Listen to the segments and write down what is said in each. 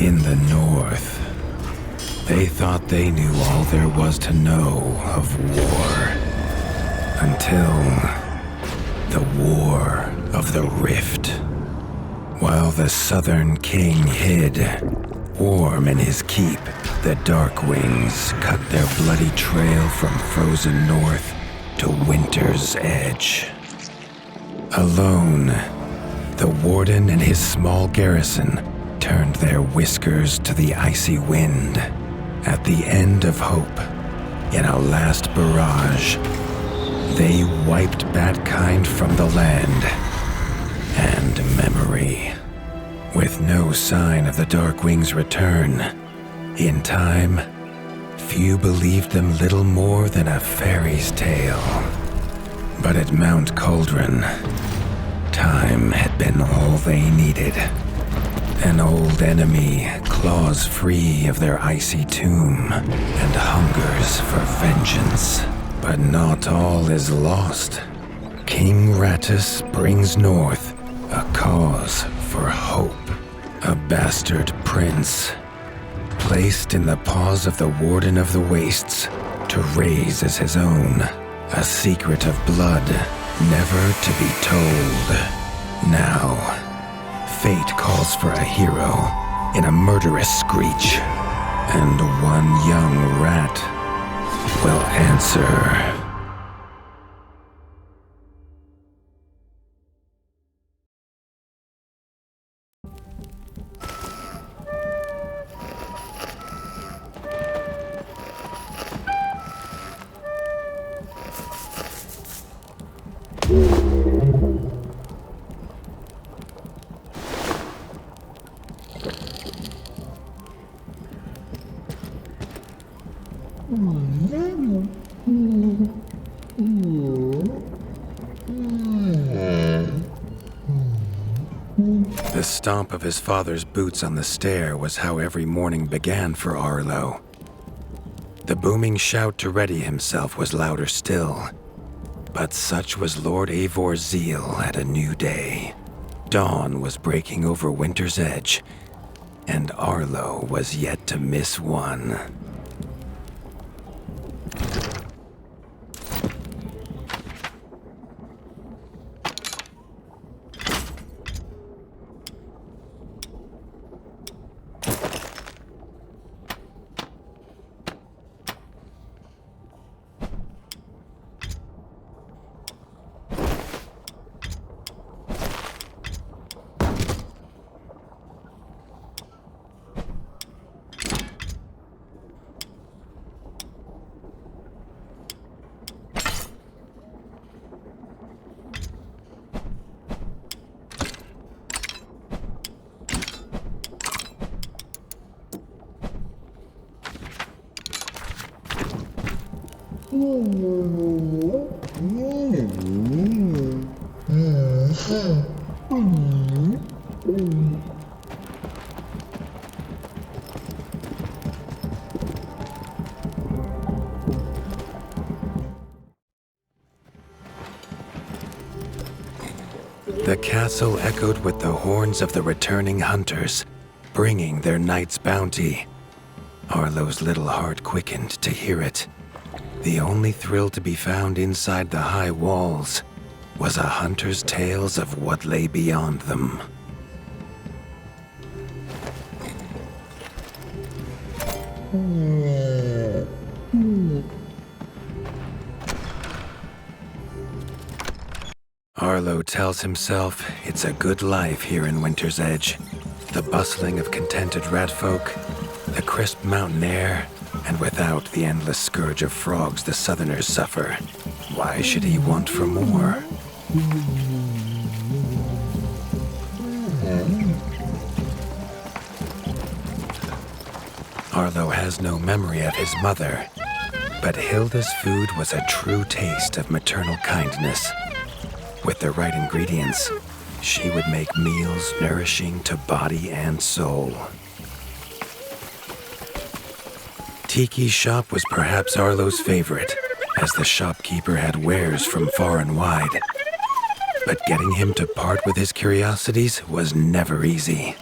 In the north, they thought they knew all there was to know of war. Until the War of the Rift. While the southern king hid, warm in his keep, the Darkwings cut their bloody trail from frozen north to winter's edge. Alone, the warden and his small garrison turned their whiskers to the icy wind. At the end of hope, in a last barrage, they wiped badkind from the land and memory. With no sign of the Darkwings' return, in time, few believed them little more than a fairy's tale. But at Mount Cauldron, time had been all they needed. An old enemy claws free of their icy tomb and hungers for vengeance. But not all is lost. King Rattus brings north a cause for hope. A bastard prince, placed in the paws of the Warden of the Wastes to raise as his own. A secret of blood never to be told. Now, fate calls for a hero in a murderous screech, and one young rat will answer. The stomp of his father's boots on the stair was how every morning began for Arlo. The booming shout to ready himself was louder still, but such was Lord Eivor's zeal at a new day. Dawn was breaking over winter's edge, and Arlo was yet to miss one. The castle echoed with the horns of the returning hunters, bringing their night's bounty. Arlo's little heart quickened to hear it. The only thrill to be found inside the high walls was a hunter's tales of what lay beyond them. Arlo tells himself it's a good life here in Winter's Edge. The bustling of contented rat folk, the crisp mountain air, and without the endless scourge of frogs the southerners suffer. Why should he want for more? Arlo has no memory of his mother, but Hilda's food was a true taste of maternal kindness. With the right ingredients, she would make meals nourishing to body and soul. Tiki's shop was perhaps Arlo's favorite, as the shopkeeper had wares from far and wide. But getting him to part with his curiosities was never easy.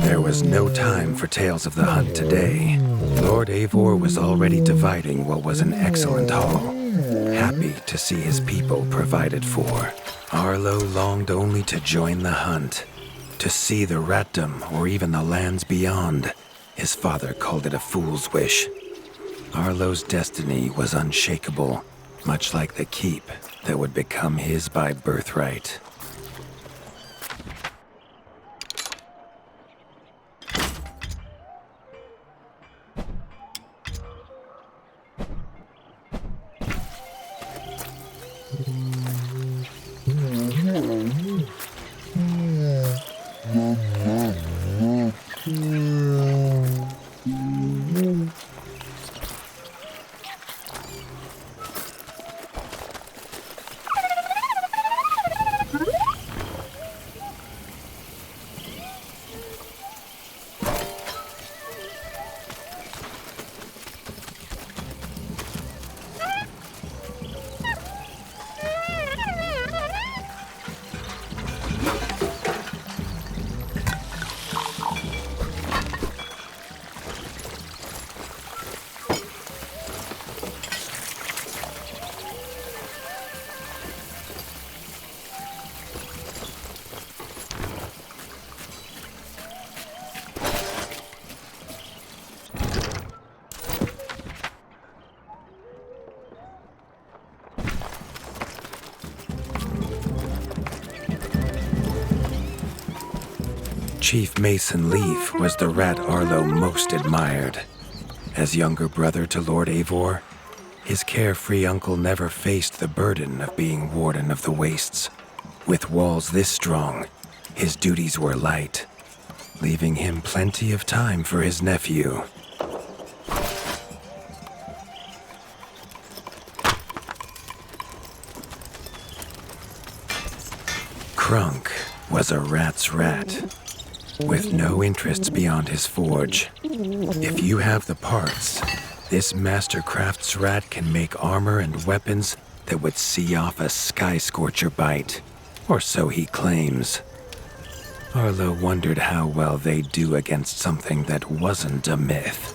There was no time for tales of the hunt today. Lord Eivor was already dividing what was an excellent haul, happy to see his people provided for. Arlo longed only to join the hunt, to see the ratdom or even the lands beyond. His father called it a fool's wish. Arlo's destiny was unshakable, much like the keep that would become his by birthright. Chief Mason Leaf was the rat Arlo most admired. As younger brother to Lord Eivor, his carefree uncle never faced the burden of being Warden of the Wastes. With walls this strong, his duties were light, leaving him plenty of time for his nephew. Crunk was a rat's rat, with no interests beyond his forge. If you have the parts, this Mastercraft's rat can make armor and weapons that would see off a sky scorcher bite, or so he claims. Arlo wondered how well they'd do against something that wasn't a myth.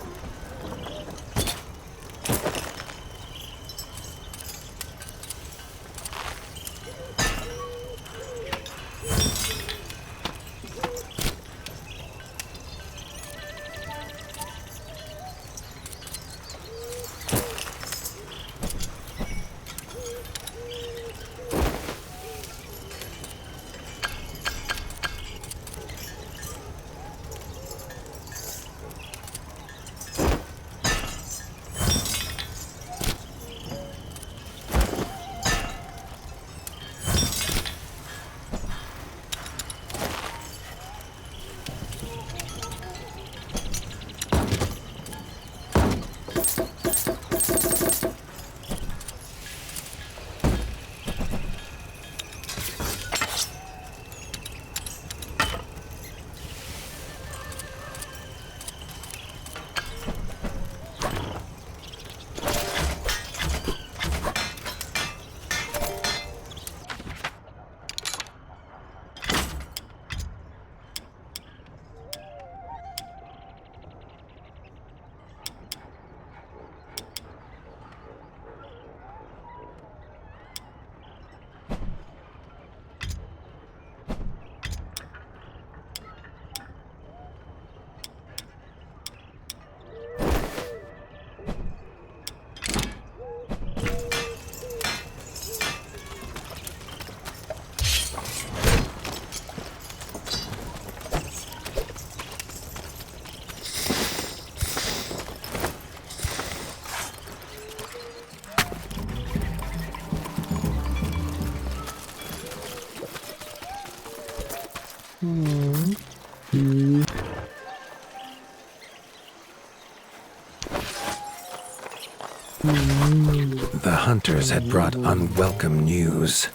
The hunters had brought unwelcome news.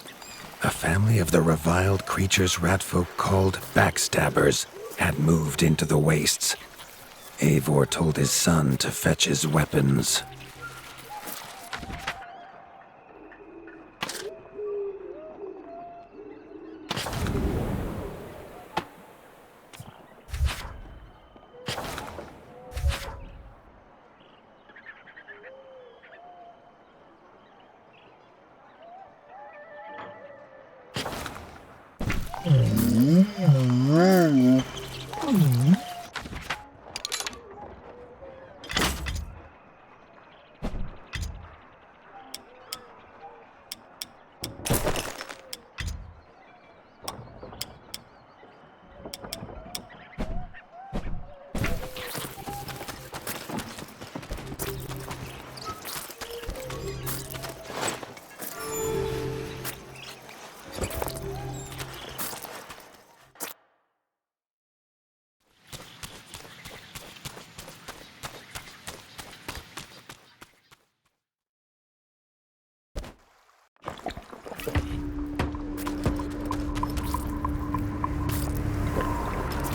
A family of the reviled creatures ratfolk called backstabbers had moved into the wastes. Eivor told his son to fetch his weapons.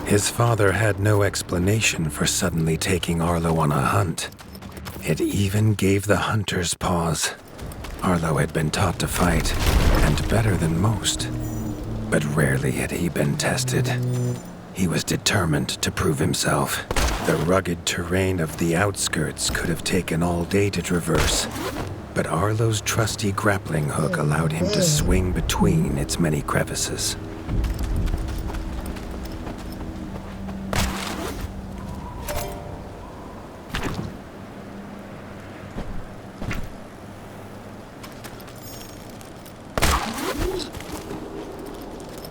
His father had no explanation for suddenly taking Arlo on a hunt. It even gave the hunters pause. Arlo had been taught to fight, and better than most. But rarely had he been tested. He was determined to prove himself. The rugged terrain of the outskirts could have taken all day to traverse, but Arlo's trusty grappling hook allowed him to swing between its many crevices.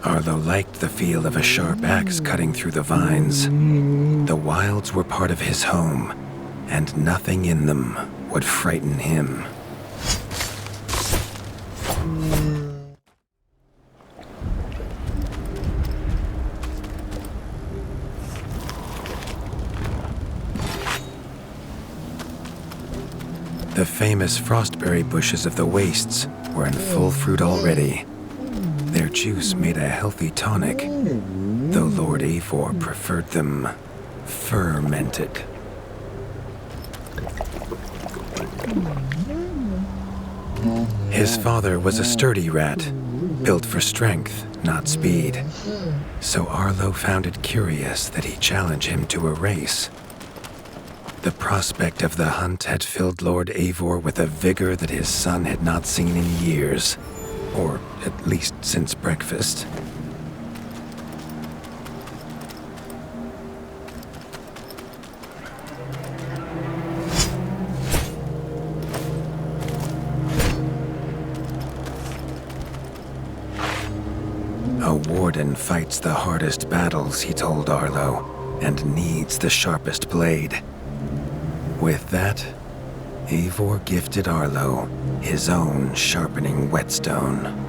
Arlo liked the feel of a sharp axe cutting through the vines. The wilds were part of his home, and nothing in them would frighten him. The famous frostberry bushes of the wastes were in full fruit already. Their juice made a healthy tonic, though Lord Eivor preferred them fermented. His father was a sturdy rat, built for strength, not speed. So Arlo found it curious that he challenge him to a race. The prospect of the hunt had filled Lord Eivor with a vigor that his son had not seen in years, or at least since breakfast. A warden fights the hardest battles, he told Arlo, and needs the sharpest blade. With that, Eivor gifted Arlo his own sharpening whetstone.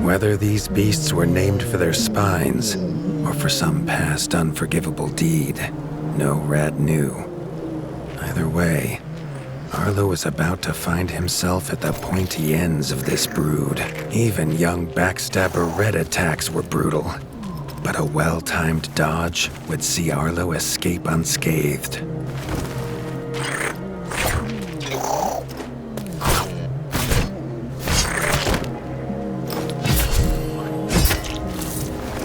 Whether these beasts were named for their spines or for some past unforgivable deed, no rat knew. Either way, Arlo was about to find himself at the pointy ends of this brood. Even young backstabber red attacks were brutal, but a well-timed dodge would see Arlo escape unscathed.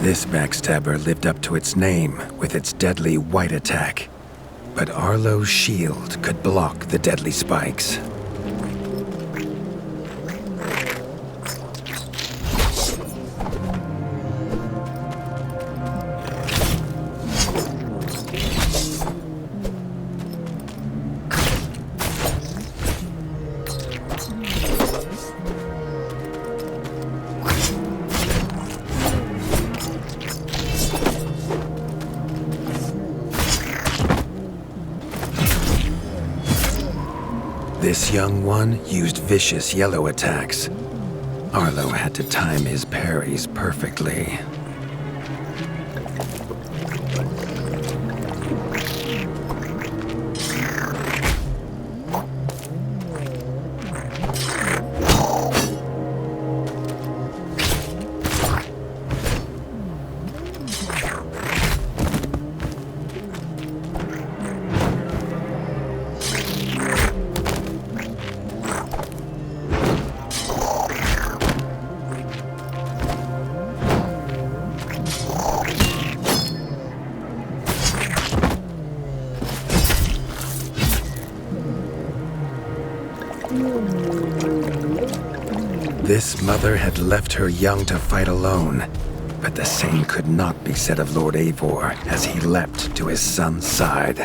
This backstabber lived up to its name with its deadly white attack, but Arlo's shield could block the deadly spikes. This young one used vicious yellow attacks. Arlo had to time his parries perfectly. This mother had left her young to fight alone, but the same could not be said of Lord Eivor as he leapt to his son's side.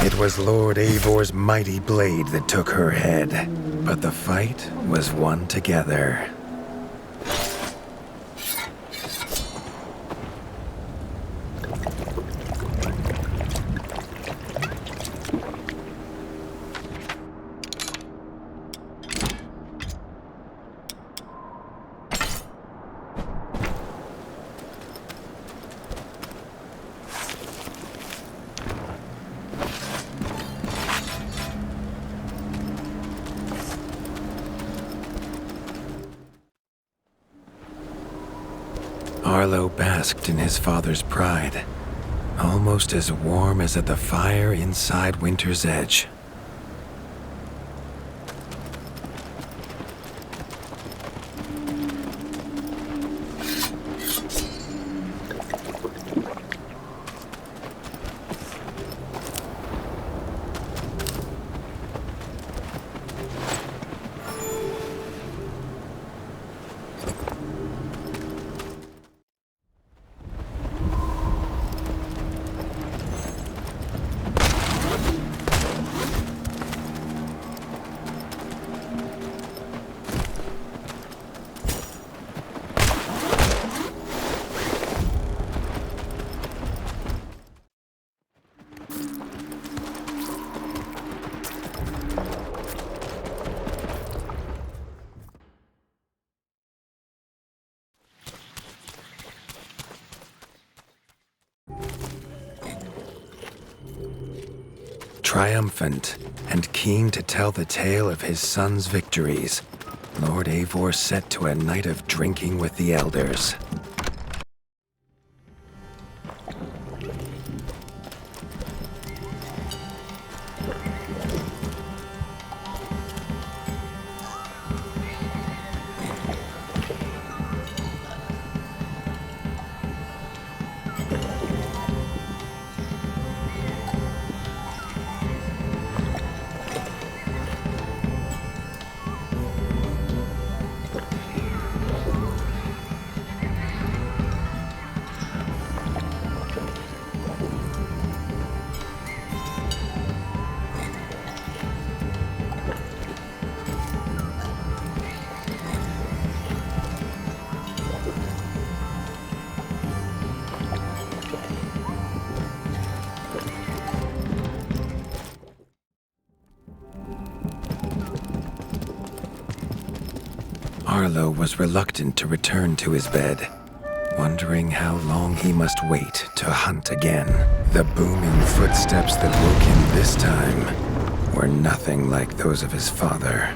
It was Lord Eivor's mighty blade that took her head, but the fight was won together. Arlo basked in his father's pride, almost as warm as at the fire inside Winter's Edge. Triumphant and keen to tell the tale of his son's victories, Lord Eivor set to a night of drinking with the elders. Arlo was reluctant to return to his bed, wondering how long he must wait to hunt again. The booming footsteps that woke him this time were nothing like those of his father.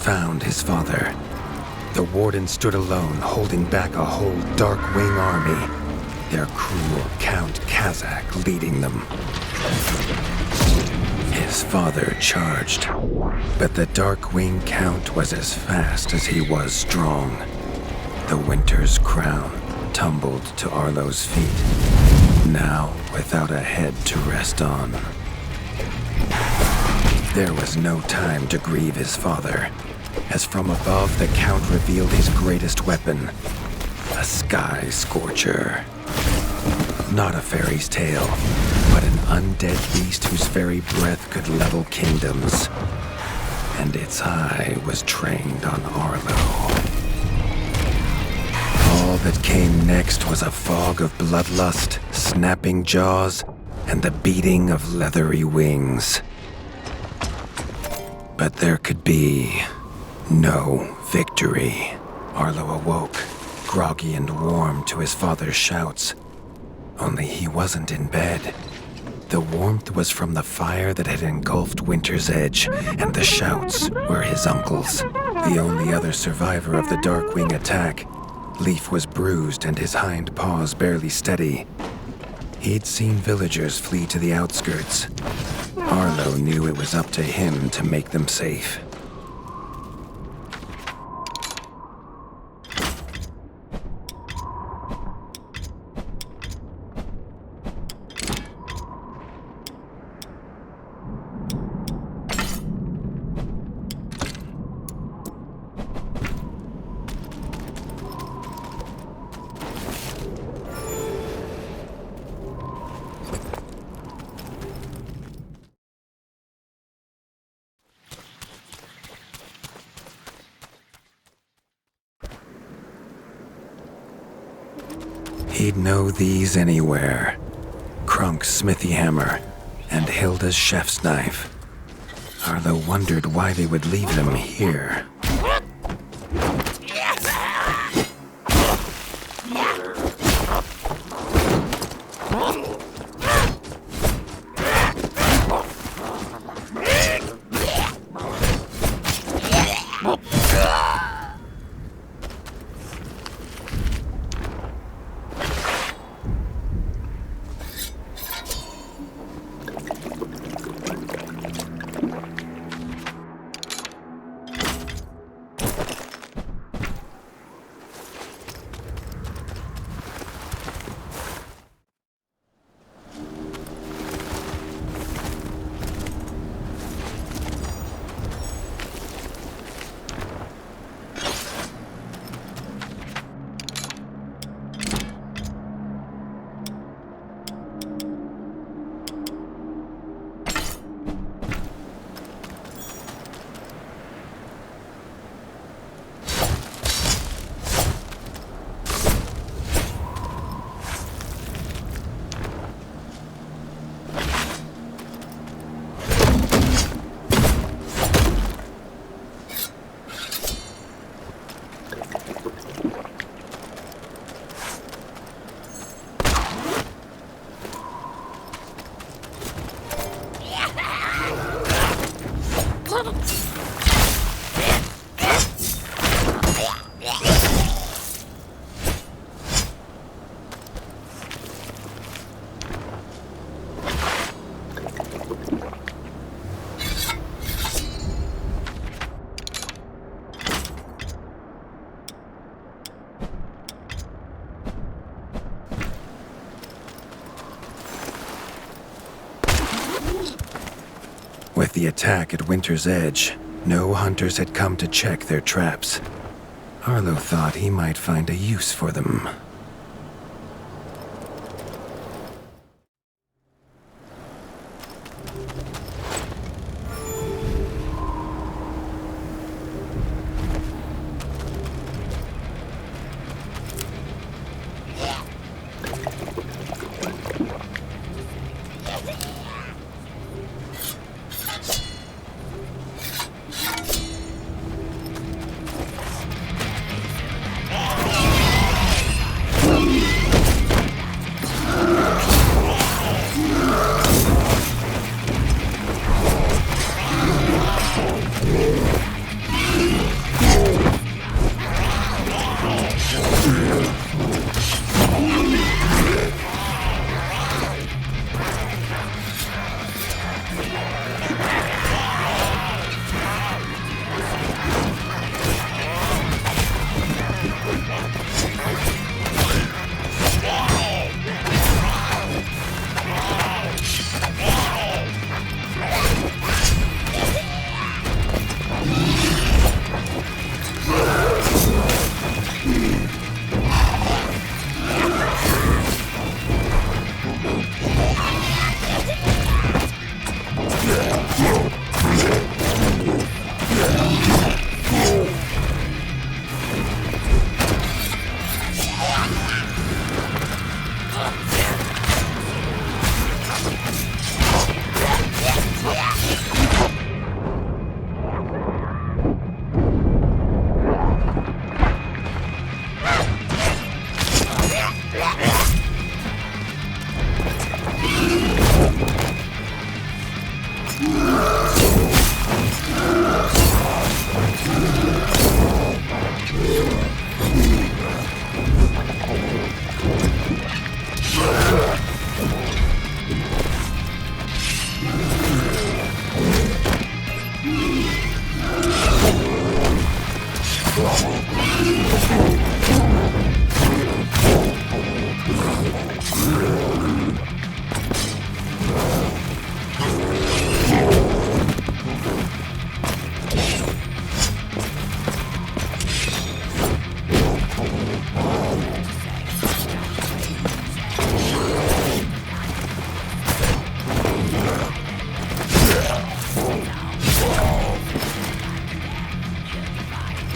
Found his father. The warden stood alone, holding back a whole Darkwing army, their cruel Count Kazakh leading them. His father charged, but the Darkwing Count was as fast as he was strong. The Winter's crown tumbled to Arlo's feet, now without a head to rest on. There was no time to grieve his father, as from above the Count revealed his greatest weapon, a sky scorcher. Not a fairy's tale, but an undead beast whose very breath could level kingdoms. And its eye was trained on Arlo. All that came next was a fog of bloodlust, snapping jaws, and the beating of leathery wings. But there could be no victory. Arlo awoke, groggy and warm to his father's shouts. Only he wasn't in bed. The warmth was from the fire that had engulfed Winter's Edge, and the shouts were his uncle's. The only other survivor of the Darkwing attack, Leaf was bruised and his hind paws barely steady. He'd seen villagers flee to the outskirts. Arlo knew it was up to him to make them safe. He'd know these anywhere. Krunk's smithy hammer and Hilda's chef's knife. Arlo wondered why they would leave them here. the attack at Winter's Edge, no hunters had come to check their traps. Arlo thought he might find a use for them.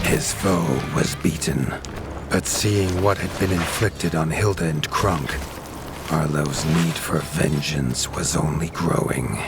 His foe was beaten, but seeing what had been inflicted on Hilda and Krunk, Arlo's need for vengeance was only growing.